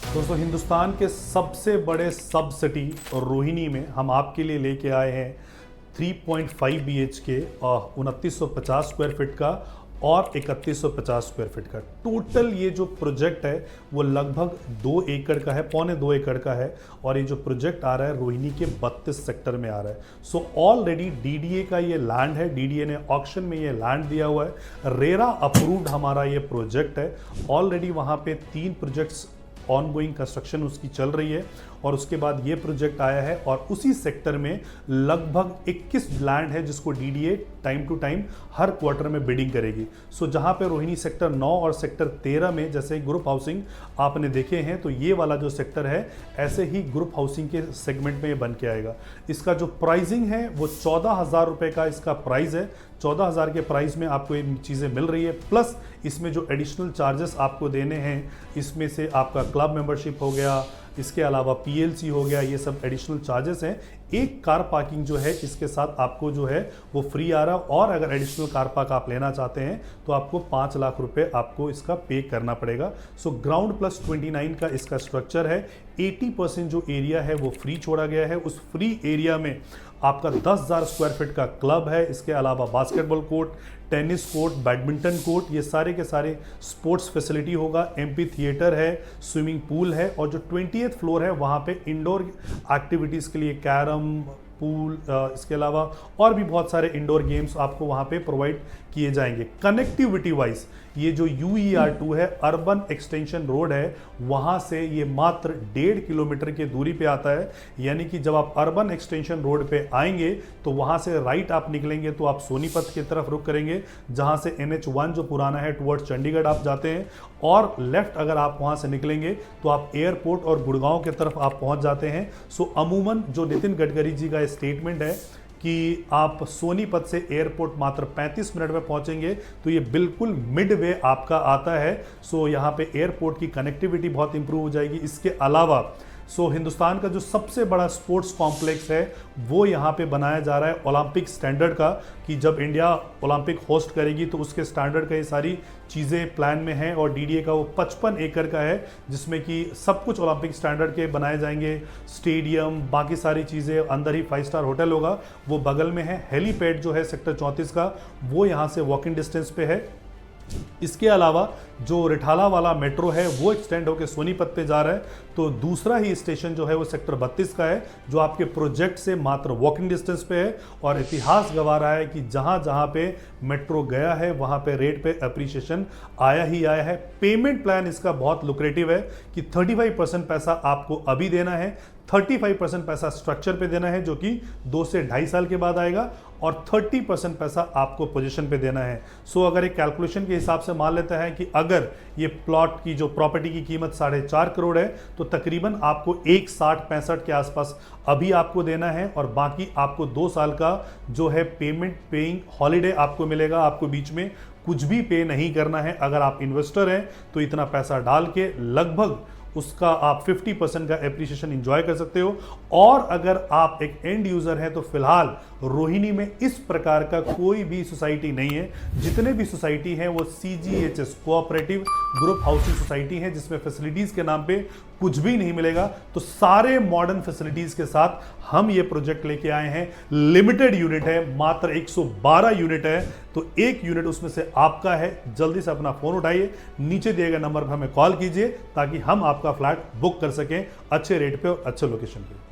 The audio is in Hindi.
दोस्तों, हिंदुस्तान के सबसे बड़े सब सिटी रोहिणी में हम आपके लिए लेके आए हैं 3.5 BHK और 2950 स्क्वायर फीट का और 3150 स्क्वायर फीट का टोटल ये जो प्रोजेक्ट है वो लगभग 2 एकड़ का है, पौने 2 एकड़ का है। और ये जो प्रोजेक्ट आ रहा है रोहिणी के 32 सेक्टर में आ रहा है। सो ऑलरेडी डीडीए का ये लैंड है, डीडीए ने ऑक्शन में ये लैंड दिया हुआ है। रेरा अप्रूव्ड हमारा ये प्रोजेक्ट है। ऑलरेडी वहाँ पे 3 प्रोजेक्ट्स ऑनगोइंग कंस्ट्रक्शन उसकी चल रही है और उसके बाद ये प्रोजेक्ट आया है और उसी सेक्टर में लगभग 21 लैंड है जिसको डीडीए टाइम टू टाइम हर क्वार्टर में बिडिंग करेगी। सो जहां पे रोहिणी सेक्टर 9 और सेक्टर 13 में जैसे ग्रुप हाउसिंग आपने देखे हैं, तो ये वाला जो सेक्टर है ऐसे ही ग्रुप हाउसिंग के सेगमेंट में ये बन के आएगा। इसका जो प्राइसिंग है वो 14,000 रुपये का इसका प्राइस है। 14,000 के प्राइस में आपको ये चीज़ें मिल रही है, प्लस इसमें जो एडिशनल चार्जेस आपको देने हैं, इसमें से आपका क्लब मेंबरशिप हो गया, इसके अलावा पीएलसी हो गया, ये सब एडिशनल चार्जेस हैं। एक कार पार्किंग जो है इसके साथ आपको जो है वो फ्री आ रहा है और अगर एडिशनल कार पार्क आप लेना चाहते हैं तो आपको 5 लाख रुपए आपको इसका पे करना पड़ेगा। सो ग्राउंड प्लस 29 का इसका स्ट्रक्चर है। 80% जो एरिया है वो फ्री छोड़ा गया है। उस फ्री एरिया में आपका 10,000 स्क्वायर फीट का क्लब है, इसके अलावा basketball court, tennis court, badminton court, ये सारे के सारे स्पोर्ट्स फैसिलिटी होगा। एमपी थिएटर है, स्विमिंग पूल है और जो 20th फ्लोर है वहाँ पे इंडोर एक्टिविटीज़ के लिए कैरम, पूल, इसके अलावा और भी बहुत सारे इंडोर गेम्स आपको वहाँ पे प्रोवाइड किए जाएंगे। कनेक्टिविटी वाइज ये जो UER2 है, अर्बन एक्सटेंशन रोड है, वहाँ से ये मात्र 1.5 किलोमीटर की दूरी पे आता है। यानी कि जब आप अर्बन एक्सटेंशन रोड पे आएंगे तो वहाँ से राइट आप निकलेंगे तो आप सोनीपत की तरफ रुक करेंगे, जहाँ से NH1 जो पुराना है टुवर्ड्स चंडीगढ़ आप जाते हैं, और लेफ्ट अगर आप वहाँ से निकलेंगे तो आप एयरपोर्ट और गुड़गांव की तरफ आप पहुँच जाते हैं। सो अमूमन जो नितिन गडकरी जी का स्टेटमेंट है कि आप सोनीपत से एयरपोर्ट मात्र 35 मिनट में पहुंचेंगे, तो ये बिल्कुल मिड वे आपका आता है। सो यहाँ पे एयरपोर्ट की कनेक्टिविटी बहुत इंप्रूव हो जाएगी। इसके अलावा हिंदुस्तान का जो सबसे बड़ा स्पोर्ट्स कॉम्प्लेक्स है वो यहाँ पे बनाया जा रहा है ओलंपिक स्टैंडर्ड का, कि जब इंडिया ओलंपिक होस्ट करेगी तो उसके स्टैंडर्ड का ये सारी चीज़ें प्लान में हैं। और डीडीए का वो 55 एकड़ का है जिसमें कि सब कुछ ओलंपिक स्टैंडर्ड के बनाए जाएंगे। स्टेडियम, बाकी सारी चीज़ें, अंदर ही 5 स्टार होटल होगा, वो बगल में है। हेलीपैड जो है सेक्टर 34 का वो यहाँ से वॉकिंग डिस्टेंस पे है। इसके अलावा जो रिठाला वाला मेट्रो है वो एक्सटेंड होकर सोनीपत पे जा रहा है। तो दूसरा ही स्टेशन जो है वो सेक्टर 32 का है जो आपके प्रोजेक्ट से मात्र वॉकिंग डिस्टेंस पे है। और इतिहास गवा रहा है कि जहां जहां पे मेट्रो गया है वहां पे रेट पे अप्रिसिएशन आया ही आया है। पेमेंट प्लान इसका बहुत लुक्रेटिव है कि 35% पैसा आपको अभी देना है, 35% पैसा स्ट्रक्चर पे देना है जो कि 2 से 2.5 साल के बाद आएगा, और 30% पैसा आपको पोजीशन पे देना है। सो अगर एक कैलकुलेशन के हिसाब से मान लेते हैं कि अगर ये प्लॉट की जो प्रॉपर्टी की कीमत 4.5 करोड़ है तो तकरीबन आपको 1,60-65 के आसपास अभी आपको देना है, और बाकी आपको 2 साल का जो है पेमेंट पेइंग हॉलीडे आपको मिलेगा। आपको बीच में कुछ भी पे नहीं करना है। अगर आप इन्वेस्टर हैं तो इतना पैसा डाल के लगभग उसका आप 50% का एप्रिसिएशन एंजॉय कर सकते हो। और अगर आप एक एंड यूजर हैं तो फिलहाल रोहिणी में इस प्रकार का कोई भी सोसाइटी नहीं है। जितने भी सोसाइटी हैं वो CGHS cooperative group housing society है, जिसमें फैसिलिटीज के नाम पे कुछ भी नहीं मिलेगा। तो सारे मॉडर्न फैसिलिटीज के साथ हम ये प्रोजेक्ट लेके आए हैं। लिमिटेड यूनिट है, मात्र 112 यूनिट है, तो एक यूनिट उसमें से आपका है। जल्दी से अपना फोन उठाइए, नीचे दिए गए नंबर पर हमें कॉल कीजिए ताकि हम आपका फ्लैट बुक कर सकें अच्छे रेट पे और अच्छे लोकेशन पे।